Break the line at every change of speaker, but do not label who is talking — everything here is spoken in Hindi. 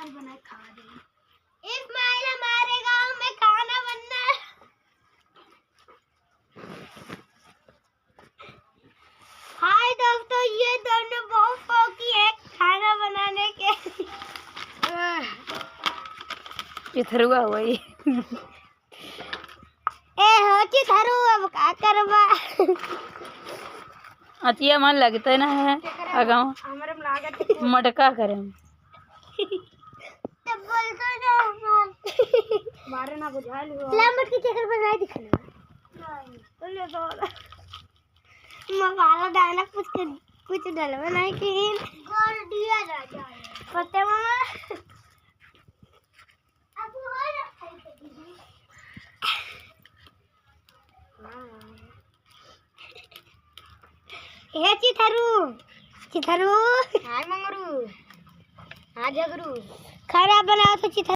इस्माइल बना खा दे। इस्माइल हमारे गांव में खाना बनना है। हाय दोस्तों, ये दोनों बहुत शौकी है खाना बनाने के।
चिथरुआ हुई
ए हो चिथरू, अब का करबा।
अतिया मन लगते ना है अगाव
हमरे में लागत
मटका करे
तब बोलतो ना मारे ना बुझाल हो लंबट की चक्कर बनाई दिखना नहीं तो ले दो मसाला डालना कुछ डलवा नहीं कि गोल दिया जा जाए पते मामा अब हो रहा है चिथरू हाय मंगरू हां जगरू खाना बनाओ तो चिथरू।